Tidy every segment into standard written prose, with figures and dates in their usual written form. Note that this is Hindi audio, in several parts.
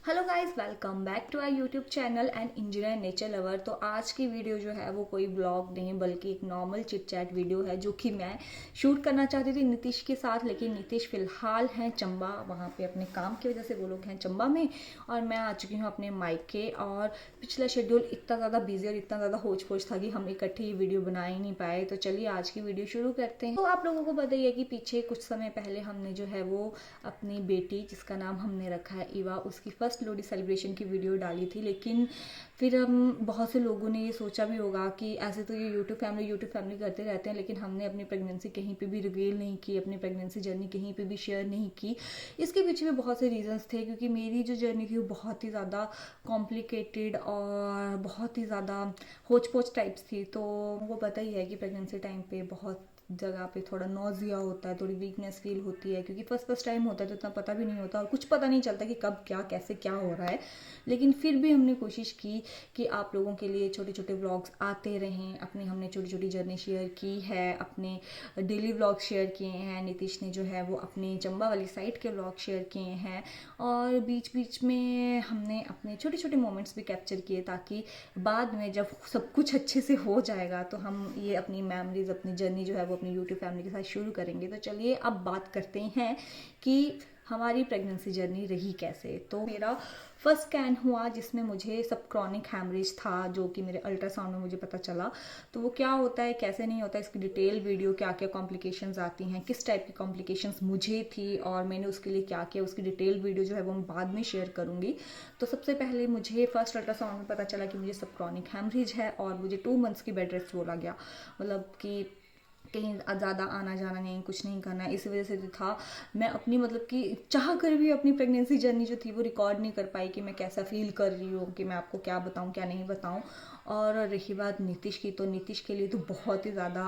Hello guys, welcome back to our YouTube channel and engineer nature lover. तो आज की वीडियो जो है वो कोई ब्लॉग नहीं बल्कि एक नॉर्मल चिट चैट वीडियो है जो कि मैं शूट करना चाहती थी नीतीश के साथ, लेकिन नीतीश फिलहाल हैं चंबा, वहाँ पे अपने काम की वजह से वो लोग हैं चंबा में और मैं आ चुकी हूँ अपने मायके। और पिछला शेड्यूल इतना ज़्यादा बिजी और इतना ज़्यादा होच पोच था कि हम इकट्ठे ये वीडियो बना ही नहीं पाए। तो चलिए आज की वीडियो शुरू करते हैं। तो आप लोगों को पता ही है कि पीछे कुछ समय पहले हमने जो है वो अपनी बेटी, जिसका नाम हमने रखा है ईवा, उसकी फर्स्ट लोहड़ी सेलिब्रेशन की वीडियो डाली थी। लेकिन फिर हम बहुत से लोगों ने ये सोचा भी होगा कि ऐसे तो ये यूट्यूब फैमिली करते रहते हैं, लेकिन हमने अपनी प्रेगनेंसी कहीं पे भी रिवील नहीं की, अपनी प्रेगनेंसी जर्नी कहीं पे भी शेयर नहीं की। इसके पीछे भी बहुत से रीजंस थे, क्योंकि मेरी जो जर्नी थी वो बहुत ही ज़्यादा कॉम्प्लिकेटेड और बहुत ही ज़्यादा होच पोच टाइप्स थी। तो वो पता ही है कि प्रेगनेंसी टाइम पे बहुत जगह पे थोड़ा नॉजिया होता है, थोड़ी वीकनेस फील होती है, क्योंकि फर्स्ट टाइम होता है तो इतना पता भी नहीं होता और कुछ पता नहीं चलता कि कब क्या कैसे क्या हो रहा है। लेकिन फिर भी हमने कोशिश की कि आप लोगों के लिए छोटे छोटे व्लॉग्स आते रहें। अपनी हमने छोटी छोटी जर्नी शेयर की है, अपने डेली व्लॉग शेयर किए हैं, नीतीश ने जो है वो अपनी चंबा वाली साइड के व्लॉग शेयर किए हैं और बीच बीच में हमने अपने छोटे छोटे मोमेंट्स भी कैप्चर किए, ताकि बाद में जब सब कुछ अच्छे से हो जाएगा तो हम ये अपनी मेमोरीज, अपनी जर्नी जो है वो अपनी यूट्यूब फैमिली के साथ शुरू करेंगे। तो चलिए अब बात करते हैं कि हमारी प्रेगनेंसी जर्नी रही कैसे। तो मेरा फर्स्ट स्कैन हुआ जिसमें मुझे सब क्रॉनिक हैमरेज था, जो कि मेरे अल्ट्रासाउंड में मुझे पता चला। तो वो क्या होता है, कैसे नहीं होता है, इसकी डिटेल वीडियो, क्या क्या कॉम्प्लिकेशंस आती हैं, किस टाइप की कॉम्प्लिकेशंस मुझे थी और मैंने उसके लिए क्या किया, उसकी डिटेल वीडियो जो है वो मैं बाद में शेयर करूंगी। तो सबसे पहले मुझे फर्स्ट अल्ट्रासाउंड में पता चला कि मुझे सब क्रॉनिक हैमरेज है और मुझे 2 मंथ्स की बेड रेस्ट बोला गया। मतलब कि कहीं ज़्यादा आना जाना नहीं, कुछ नहीं करना है। इस वजह से जो था, मैं अपनी मतलब कि चाह कर भी अपनी प्रेगनेंसी जर्नी जो थी वो रिकॉर्ड नहीं कर पाई कि मैं कैसा फील कर रही हूँ, कि मैं आपको क्या बताऊँ क्या नहीं बताऊँ। और रही बात नीतीश की, तो नीतीश के लिए तो बहुत ही ज़्यादा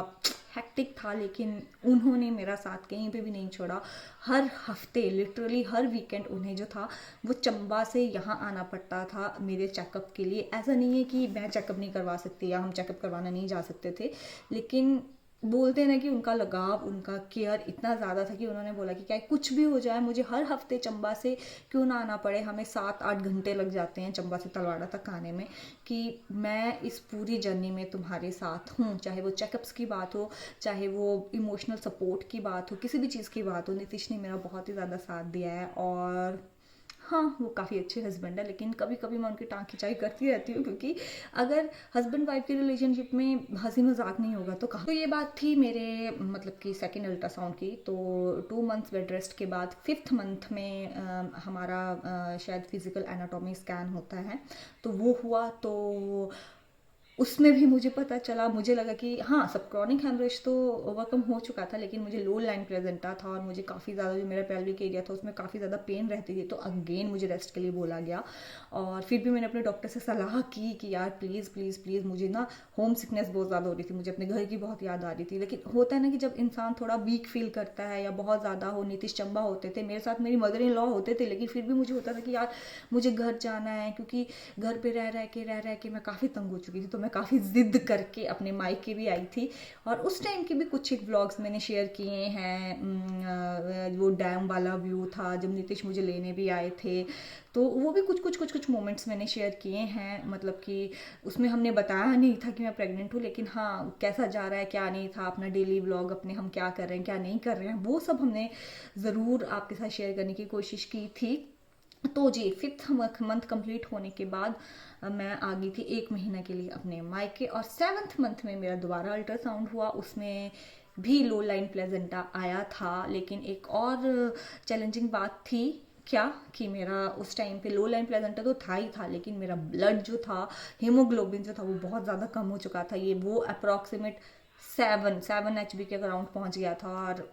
हैक्टिक था, लेकिन उन्होंने मेरा साथ कहीं पे भी नहीं छोड़ा। हर हफ्ते, लिटरली हर वीकेंड उन्हें जो था वो चंबा से यहाँ आना पड़ता था मेरे चेकअप के लिए। ऐसा नहीं है कि मैं चेकअप नहीं करवा सकती या हम चेकअप करवाना नहीं जा सकते थे, लेकिन बोलते हैं ना कि उनका लगाव, उनका केयर इतना ज़्यादा था कि उन्होंने बोला कि क्या कुछ भी हो जाए, मुझे हर हफ्ते चंबा से क्यों ना आना पड़े, हमें 7-8 घंटे लग जाते हैं चंबा से तलवाड़ा तक आने में, कि मैं इस पूरी जर्नी में तुम्हारे साथ हूँ। चाहे वो चेकअप्स की बात हो, चाहे वो इमोशनल सपोर्ट की बात हो, किसी भी चीज़ की बात हो, नीतीश ने मेरा बहुत ही ज़्यादा साथ दिया है। और हाँ, वो काफ़ी अच्छे हस्बैंड है, लेकिन कभी कभी मैं उनकी टाँग खिंचाई करती रहती हूँ, क्योंकि अगर हस्बैंड वाइफ की रिलेशनशिप में हंसी मजाक नहीं होगा तो कहाँ। तो ये बात थी मेरे मतलब कि सेकेंड अल्ट्रासाउंड की। तो 2 मंथ्स बेड रेस्ट के बाद 5th मंथ में हमारा शायद फिजिकल एनाटॉमी स्कैन होता है, तो वो हुआ। तो उसमें भी मुझे पता चला, मुझे लगा कि हाँ, सब क्रॉनिक हेमरेज तो ओवरकम हो चुका था, लेकिन मुझे लो लाइन प्रेजेंटा था और मुझे काफ़ी ज़्यादा जो मेरा पेल्विक एरिया था उसमें काफ़ी ज़्यादा पेन रहती थी। तो अगेन मुझे रेस्ट के लिए बोला गया और फिर भी मैंने अपने डॉक्टर से सलाह की कि यार प्लीज़ प्लीज़ प्लीज़, मुझे ना होम सिकनेस बहुत ज़्यादा हो रही थी, मुझे अपने घर की बहुत याद आ रही थी। लेकिन होता है ना कि जब इंसान थोड़ा वीक फील करता है या बहुत ज़्यादा हो, नीतीश चंबा होते थे, मेरे साथ मेरी मदर इन लॉ होते थे, लेकिन फिर भी मुझे होता था कि यार मुझे घर जाना है, क्योंकि घर पे रह रह के मैं काफ़ी तंग हो चुकी थी। तो मैं काफ़ी जिद करके अपने मायके भी आई थी और उस टाइम के भी कुछ एक व्लॉग्स मैंने शेयर किए हैं। वो डैम वाला व्यू था जब नीतीश मुझे लेने भी आए थे, तो वो भी कुछ मोमेंट्स मैंने शेयर किए हैं। मतलब कि उसमें हमने बताया नहीं था कि मैं प्रेग्नेंट हूँ, लेकिन हाँ, कैसा जा रहा है क्या नहीं था, अपना डेली व्लॉग, अपने हम क्या कर रहे हैं क्या नहीं कर रहे हैं, वो सब हमने ज़रूर आपके साथ शेयर करने की कोशिश की थी। तो जी, 5th मंथ कंप्लीट होने के बाद मैं आ गई थी 1 महीना के लिए अपने मायके और 7th मंथ में मेरा दोबारा अल्ट्रासाउंड हुआ। उसमें भी लो लाइन प्लेजेंटा आया था, लेकिन एक और चैलेंजिंग बात थी क्या, कि मेरा उस टाइम पे लो लाइन प्लेजेंटा तो था ही था, लेकिन मेरा ब्लड जो था, हीमोग्लोबिन जो था, वो बहुत ज़्यादा कम हो चुका था। ये वो अप्रॉक्सीमेट 7 HB के अराउंड पहुंच गया था। और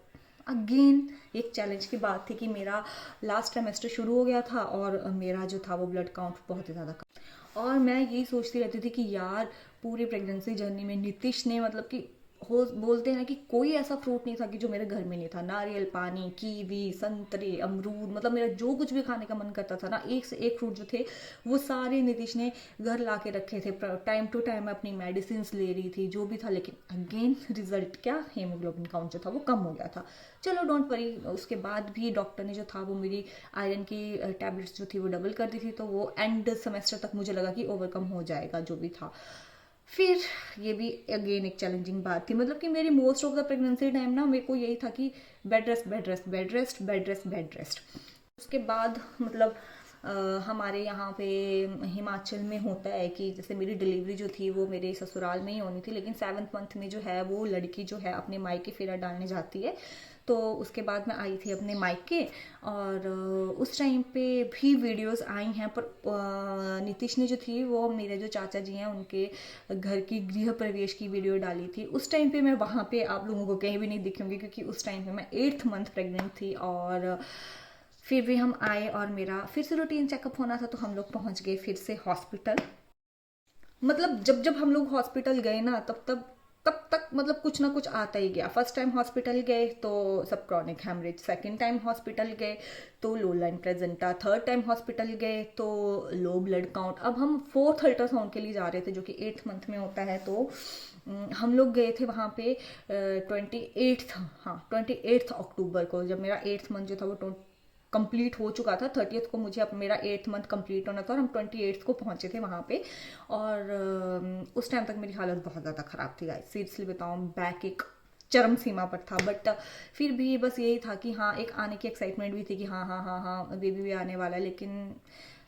अगेन एक चैलेंज की बात थी कि मेरा लास्ट ट्राइमेस्टर शुरू हो गया था और मेरा जो था वो ब्लड काउंट बहुत ही ज़्यादा कम, और मैं यही सोचती रहती थी कि यार पूरी प्रेगनेंसी जर्नी में नीतीश ने मतलब कि हो बोलते हैं ना कि कोई ऐसा फ्रूट नहीं था कि जो मेरे घर में नहीं था। नारियल पानी, कीवी, संतरे, अमरूद, मतलब मेरा जो कुछ भी खाने का मन करता था ना, एक से एक फ्रूट जो थे वो सारे नीतीश ने घर ला के रखे थे। टाइम टू टाइम मैं अपनी मेडिसिन ले रही थी, जो भी था। लेकिन अगेन रिजल्ट क्या, हीमोग्लोबिन काउंट जो था वो कम हो गया था। चलो डोंट वरी, उसके बाद भी डॉक्टर ने जो था वो मेरी आयरन की टैबलेट्स जो थी वो डबल कर दी थी, तो वो एंड सेमेस्टर तक मुझे लगा कि ओवरकम हो जाएगा जो भी था। फिर ये भी अगेन एक चैलेंजिंग बात थी, मतलब कि मेरी most of the pregnancy time ना मेरे को यही था कि bed rest, bed rest, bed rest, bed rest, bed rest. उसके बाद मतलब हमारे यहाँ पे हिमाचल में होता है कि जैसे मेरी डिलीवरी जो थी वो मेरे ससुराल में ही होनी थी, लेकिन 7th मंथ में जो है वो लड़की जो है अपने मायके फेरा डालने जाती है। तो उसके बाद मैं आई थी अपने मायके, और उस टाइम पे भी वीडियोस आई हैं, पर नीतीश ने जो थी वो मेरे जो चाचा जी हैं उनके घर की गृह प्रवेश की वीडियो डाली थी। उस टाइम पे मैं वहाँ पे आप लोगों को कहीं भी नहीं दिखूंगी, क्योंकि उस टाइम पे मैं 8th मंथ प्रेग्नेंट थी। और फिर भी हम आए और मेरा फिर से रूटीन चेकअप होना था, तो हम लोग पहुंच गए फिर से हॉस्पिटल। मतलब जब जब हम लोग हॉस्पिटल गए ना, तब तक मतलब कुछ ना कुछ आता ही गया। फर्स्ट टाइम हॉस्पिटल गए तो सब chronic haemorrhage, second time hospital गए तो लो लाइन प्रेजेंटा, थर्ड टाइम हॉस्पिटल गए तो लो ब्लड काउंट। अब हम फोर्थ अल्ट्रासाउंड के लिए जा रहे थे जो कि 8th मंथ में होता है। तो हम लोग गए थे वहाँ पे 28th, हाँ 28th अक्टूबर को, जब मेरा 8th मंथ जो था वो कंप्लीट हो चुका था। 30th को मुझे अब मेरा 8th मंथ कंप्लीट होना था, और हम 28th को पहुंचे थे वहाँ पे। और उस टाइम तक मेरी हालत बहुत ज़्यादा ख़राब थी गाइस, सीरियसली बताऊँ, बैक एक चरम सीमा पर था। बट फिर भी बस यही था कि हाँ, एक आने की एक्साइटमेंट भी थी कि हाँ हाँ हाँ हाँ बेबी भी आने वाला है। लेकिन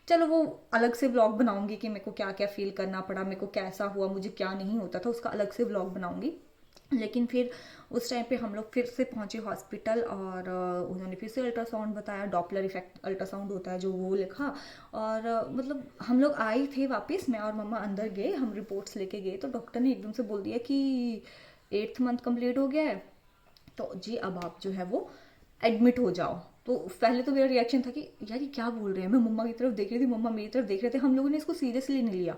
चलो वो अलग से व्लॉग बनाऊंगी कि मेरे को क्या क्या फील करना पड़ा, मेरे को कैसा हुआ, मुझे क्या नहीं होता था, उसका अलग से व्लॉग बनाऊंगी। लेकिन फिर उस टाइम पे हम लोग फिर से पहुंचे हॉस्पिटल, और उन्होंने फिर से अल्ट्रासाउंड बताया, डॉपलर इफेक्ट अल्ट्रासाउंड होता है जो, वो लिखा। और मतलब हम लोग आए थे वापस, मैं और मम्मा अंदर गए, हम रिपोर्ट्स लेके गए, तो डॉक्टर ने एकदम से बोल दिया कि 8th मंथ कंप्लीट हो गया है, तो जी अब आप जो है वो एडमिट हो जाओ। तो पहले तो मेरा रिएक्शन था कि यार ये क्या बोल रहे हैं, मैं मम्मा की तरफ देख रही थी, मम्मा मेरी तरफ देख रहे थे, हम लोगों ने इसको सीरियसली नहीं लिया।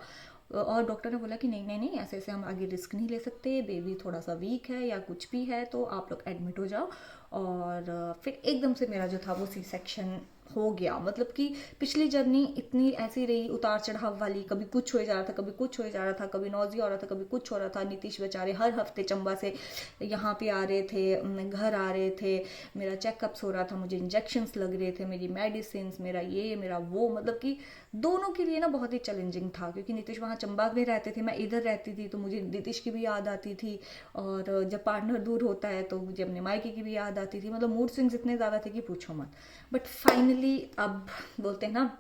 और डॉक्टर ने बोला कि नहीं नहीं नहीं, ऐसे ऐसे हम आगे रिस्क नहीं ले सकते, बेबी थोड़ा सा वीक है या कुछ भी है, तो आप लोग एडमिट हो जाओ। और फिर एकदम से मेरा जो था वो सी सेक्शन हो गया। मतलब कि पिछली जर्नी इतनी ऐसी रही, उतार चढ़ाव वाली, कभी कुछ हो जा रहा था, कभी कुछ हो जा रहा था, कभी नौजिया हो रहा था, कभी कुछ हो रहा था। नीतीश बेचारे हर हफ्ते चंबा से यहाँ पे आ रहे थे, घर आ रहे थे, मेरा चेकअप्स हो रहा था, मुझे इंजेक्शंस लग रहे थे, मेरी मेडिसिन, मेरा ये मेरा वो, मतलब कि दोनों के लिए ना बहुत ही चैलेंजिंग था। क्योंकि नीतीश वहाँ चंबा में रहते थे, मैं इधर रहती थी, तो मुझे नीतीश की भी याद आती थी, और जब पार्टनर दूर होता है तो मुझे अपने मायके की भी याद आती थी। मतलब मूड स्विंग्स इतने ज़्यादा थे कि पूछो मत। बट फाइनली, अब बोलते हैं ना,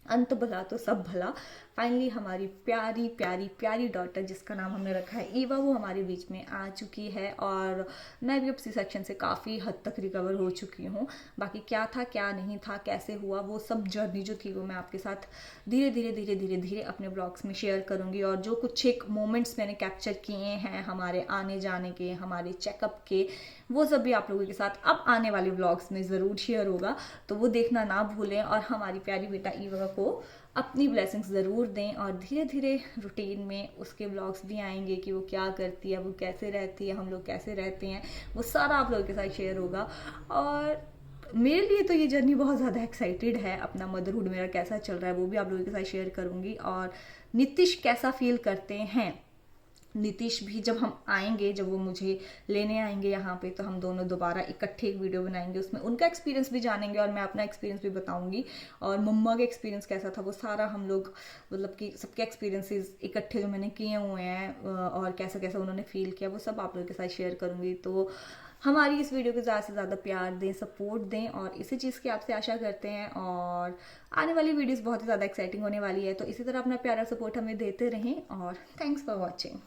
अंत भला तो सब भला, फाइनली हमारी प्यारी प्यारी प्यारी डॉटर, जिसका नाम हमने रखा है ईवा, वो हमारे बीच में आ चुकी है। और मैं भी अब सी सेक्शन से काफ़ी हद तक रिकवर हो चुकी हूँ। बाकी क्या था क्या नहीं था, कैसे हुआ, वो सब जर्नी जो थी वो मैं आपके साथ धीरे धीरे धीरे धीरे धीरे अपने ब्लॉग्स में शेयर करूँगी। और जो कुछ एक मोमेंट्स मैंने कैप्चर किए हैं हमारे आने जाने के, हमारे चेकअप के, वो सब भी आप लोगों के साथ अब आने वाले ब्लॉग्स में ज़रूर शेयर होगा, तो वो देखना ना भूलें। और हमारी प्यारी बेटा ईवा को अपनी ब्लेसिंग्स ज़रूर दें, और धीरे धीरे रूटीन में उसके व्लॉग्स भी आएंगे कि वो क्या करती है, वो कैसे रहती है, हम लोग कैसे रहते हैं, वो सारा आप लोगों के साथ शेयर होगा। और मेरे लिए तो ये जर्नी बहुत ज़्यादा एक्साइटेड है, अपना मदरहुड मेरा कैसा चल रहा है वो भी आप लोगों के साथ शेयर करूँगी। और नीतीश कैसा फील करते हैं, नीतीश भी जब हम आएंगे, जब वो मुझे लेने आएंगे यहाँ पे, तो हम दोनों दोबारा इकट्ठे एक वीडियो बनाएंगे, उसमें उनका एक्सपीरियंस भी जानेंगे और मैं अपना एक्सपीरियंस भी बताऊंगी। और मम्मा का एक्सपीरियंस कैसा था वो सारा हम लोग, मतलब कि सबके एक्सपीरियंसेस इकट्ठे जो मैंने किए हुए हैं, और कैसा कैसा उन्होंने फील किया, वो सब आप लोगों के साथ शेयर करूँगी। तो हमारी इस वीडियो को ज़्यादा से ज़्यादा प्यार दें, सपोर्ट दें, और इसी चीज़ की आपसे आशा करते हैं। और आने वाली वीडियोस बहुत ही ज़्यादा एक्साइटिंग होने वाली है, तो इसी तरह अपना प्यारा सपोर्ट हमें देते रहें। और थैंक्स फॉर वॉचिंग।